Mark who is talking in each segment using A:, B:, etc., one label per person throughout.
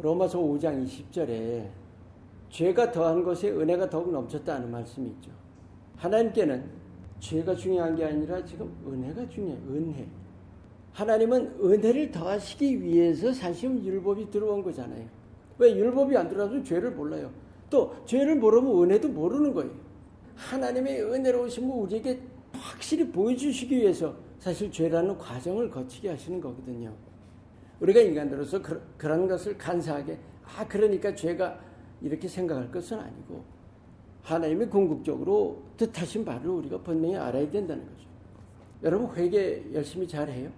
A: 로마서 5장 20절에 죄가 더한 것에 은혜가 더욱 넘쳤다는 말씀이 있죠. 하나님께는 죄가 중요한 게 아니라 지금 은혜가 중요해요. 은혜. 하나님은 은혜를 더하시기 위해서 사실은 율법이 들어온 거잖아요. 왜 율법이 안 들어와서 죄를 몰라요. 또 죄를 모르면 은혜도 모르는 거예요. 하나님의 은혜로우심을 우리에게 확실히 보여주시기 위해서 사실 죄라는 과정을 거치게 하시는 거거든요. 우리가 인간으로서 그런 것을 간사하게 그러니까 죄가 이렇게 생각할 것은 아니고 하나님이 궁극적으로 뜻하신 바를 우리가 분명히 알아야 된다는 거죠. 여러분 회개 열심히 잘해요?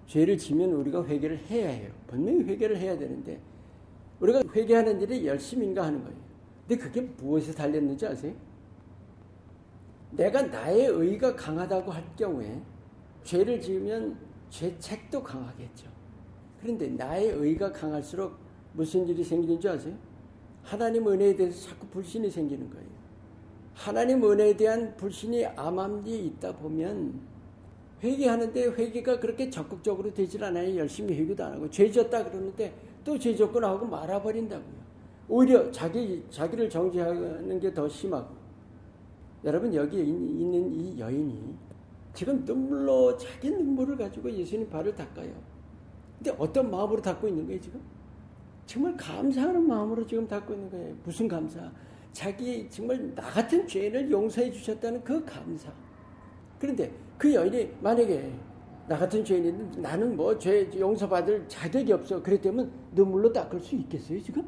A: 죄를 지면 우리가 회개를 해야 해요. 분명히 회개를 해야 되는데 우리가 회개하는 일이 열심인가 하는 거예요. 근데 그게 무엇에 달렸는지 아세요? 내가 나의 의가 강하다고 할 경우에 죄를 지으면 죄책도 강하겠죠. 그런데 나의 의가 강할수록 무슨 일이 생기는 줄 아세요? 하나님 은혜에 대해서 자꾸 불신이 생기는 거예요. 하나님 은혜에 대한 불신이 암암리에 있다 보면 회개하는데 회개가 그렇게 적극적으로 되질 않아요. 열심히 회개도 안 하고 죄 졌다 그러는데 또 죄 졌고 나하고 말아버린다고요. 오히려 자기를 정죄하는 게 더 심하고. 여러분 여기 있는 이 여인이 지금 눈물로 자기 눈물을 가지고 예수님 발을 닦아요. 근데 어떤 마음으로 닦고 있는 거예요 지금? 정말 감사하는 마음으로 지금 닦고 있는 거예요. 무슨 감사? 자기 정말 나 같은 죄인을 용서해 주셨다는 그 감사. 그런데 그 여인이 만약에 나 같은 죄인인데 나는 뭐 죄 용서받을 자격이 없어. 그랬다면 눈물로 닦을 수 있겠어요 지금?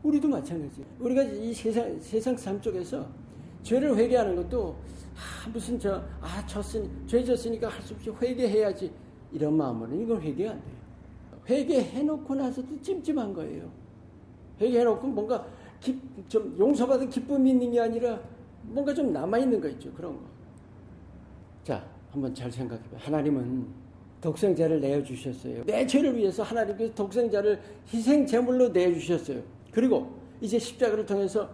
A: 우리도 마찬가지예요. 우리가 이 세상 삶 속에서 죄를 회개하는 것도 무슨 죄 졌으니까 할 수 없이 회개해야지 이런 마음으로는 이건 회개가 안 돼요. 회개해놓고 나서도 찜찜한 거예요. 회개해놓고 뭔가 좀 용서받은 기쁨이 있는 게 아니라 뭔가 좀 남아있는 거 있죠. 그런 거. 자, 한번 잘 생각해봐요. 하나님은 독생자를 내어주셨어요. 내 죄를 위해서 하나님께서 독생자를 희생 제물로 내어주셨어요. 그리고 이제 십자가를 통해서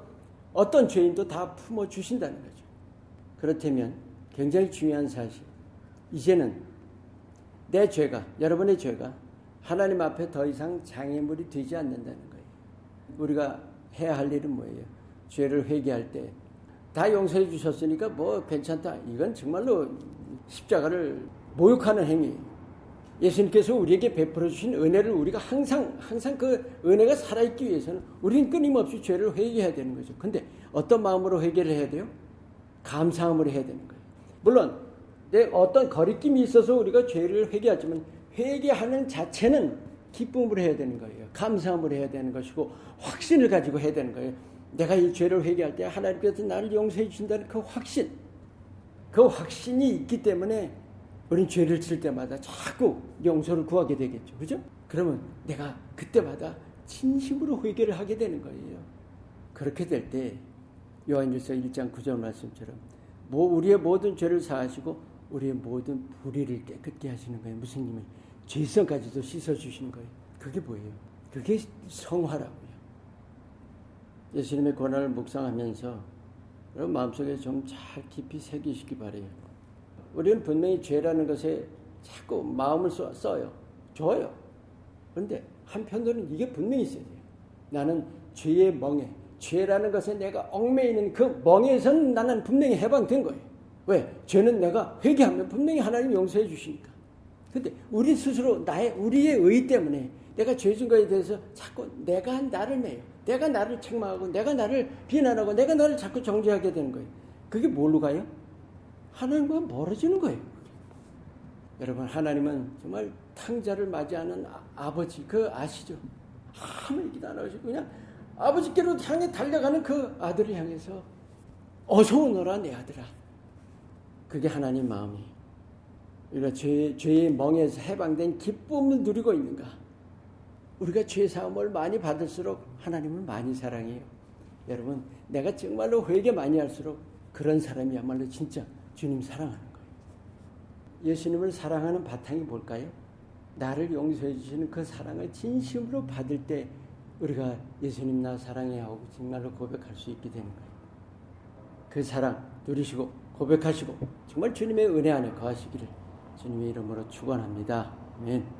A: 어떤 죄인도 다 품어주신다는 거죠. 그렇다면 굉장히 중요한 사실. 이제는 내 죄가, 여러분의 죄가 하나님 앞에 더 이상 장애물이 되지 않는다는 거예요. 우리가 해야 할 일은 뭐예요? 죄를 회개할 때 다 용서해 주셨으니까 뭐 괜찮다. 이건 정말로 십자가를 모욕하는 행위. 예수님께서 우리에게 베풀어 주신 은혜를 우리가 항상 그 은혜가 살아있기 위해서는 우리는 끊임없이 죄를 회개해야 되는 거죠. 근데 어떤 마음으로 회개를 해야 돼요? 감사함으로 해야 되는 거예요. 물론 내 어떤 거리낌이 있어서 우리가 죄를 회개하지만 회개하는 자체는 기쁨으로 해야 되는 거예요. 감사함으로 해야 되는 것이고 확신을 가지고 해야 되는 거예요. 내가 이 죄를 회개할 때 하나님께서 나를 용서해 주신다는 그 확신. 그 확신이 있기 때문에 우린 죄를 질 때마다 자꾸 용서를 구하게 되겠죠. 그죠? 그러면 내가 그때마다 진심으로 회개를 하게 되는 거예요. 그렇게 될 때 요한일서 1장 9절 말씀처럼 우리의 모든 죄를 사하시고 우리의 모든 불의를 깨끗게 하시는 거예요. 무슨 의미? 죄성까지도 씻어주시는 거예요. 그게 뭐예요? 그게 성화라고요. 예수님의 고난을 묵상하면서 여러분 마음속에 좀 잘 깊이 새기시기 바라요. 우리는 분명히 죄라는 것에 자꾸 마음을 써요. 줘요. 그런데 한편으로는 이게 분명히 있어야 돼요. 나는 죄의 멍에, 죄라는 것에 내가 얽매여 있는 그 멍에서는 나는 분명히 해방된 거예요. 왜? 죄는 내가 회개하면 분명히 하나님 용서해 주시니까. 근데 우리 스스로 우리의 의 때문에 내가 죄진 거에 대해서 자꾸 내가 나를 매요. 내가 나를 책망하고 내가 나를 비난하고 내가 나를 자꾸 정죄하게 되는 거예요. 그게 뭘로 가요? 하나님과 멀어지는 거예요. 여러분 하나님은 정말 탕자를 맞이하는 아버지 그 아시죠? 아무 얘기도 안 하시고 그냥 아버지께로 향해 달려가는 그 아들을 향해서 어서 오너라 내 아들아. 그게 하나님 마음이에요. 우리가 죄의 멍에서 해방된 기쁨을 누리고 있는가? 우리가 죄 사함을 많이 받을수록 하나님을 많이 사랑해요. 여러분 내가 정말로 회개 많이 할수록 그런 사람이야말로 진짜 주님 사랑하는 거예요. 예수님을 사랑하는 바탕이 뭘까요? 나를 용서해 주시는 그 사랑을 진심으로 받을 때 우리가 예수님 나 사랑해 하고 정말로 고백할 수 있게 되는 거예요. 그 사랑 누리시고 고백하시고 정말 주님의 은혜 안에 거하시기를 주님의 이름으로 축원합니다. 아멘.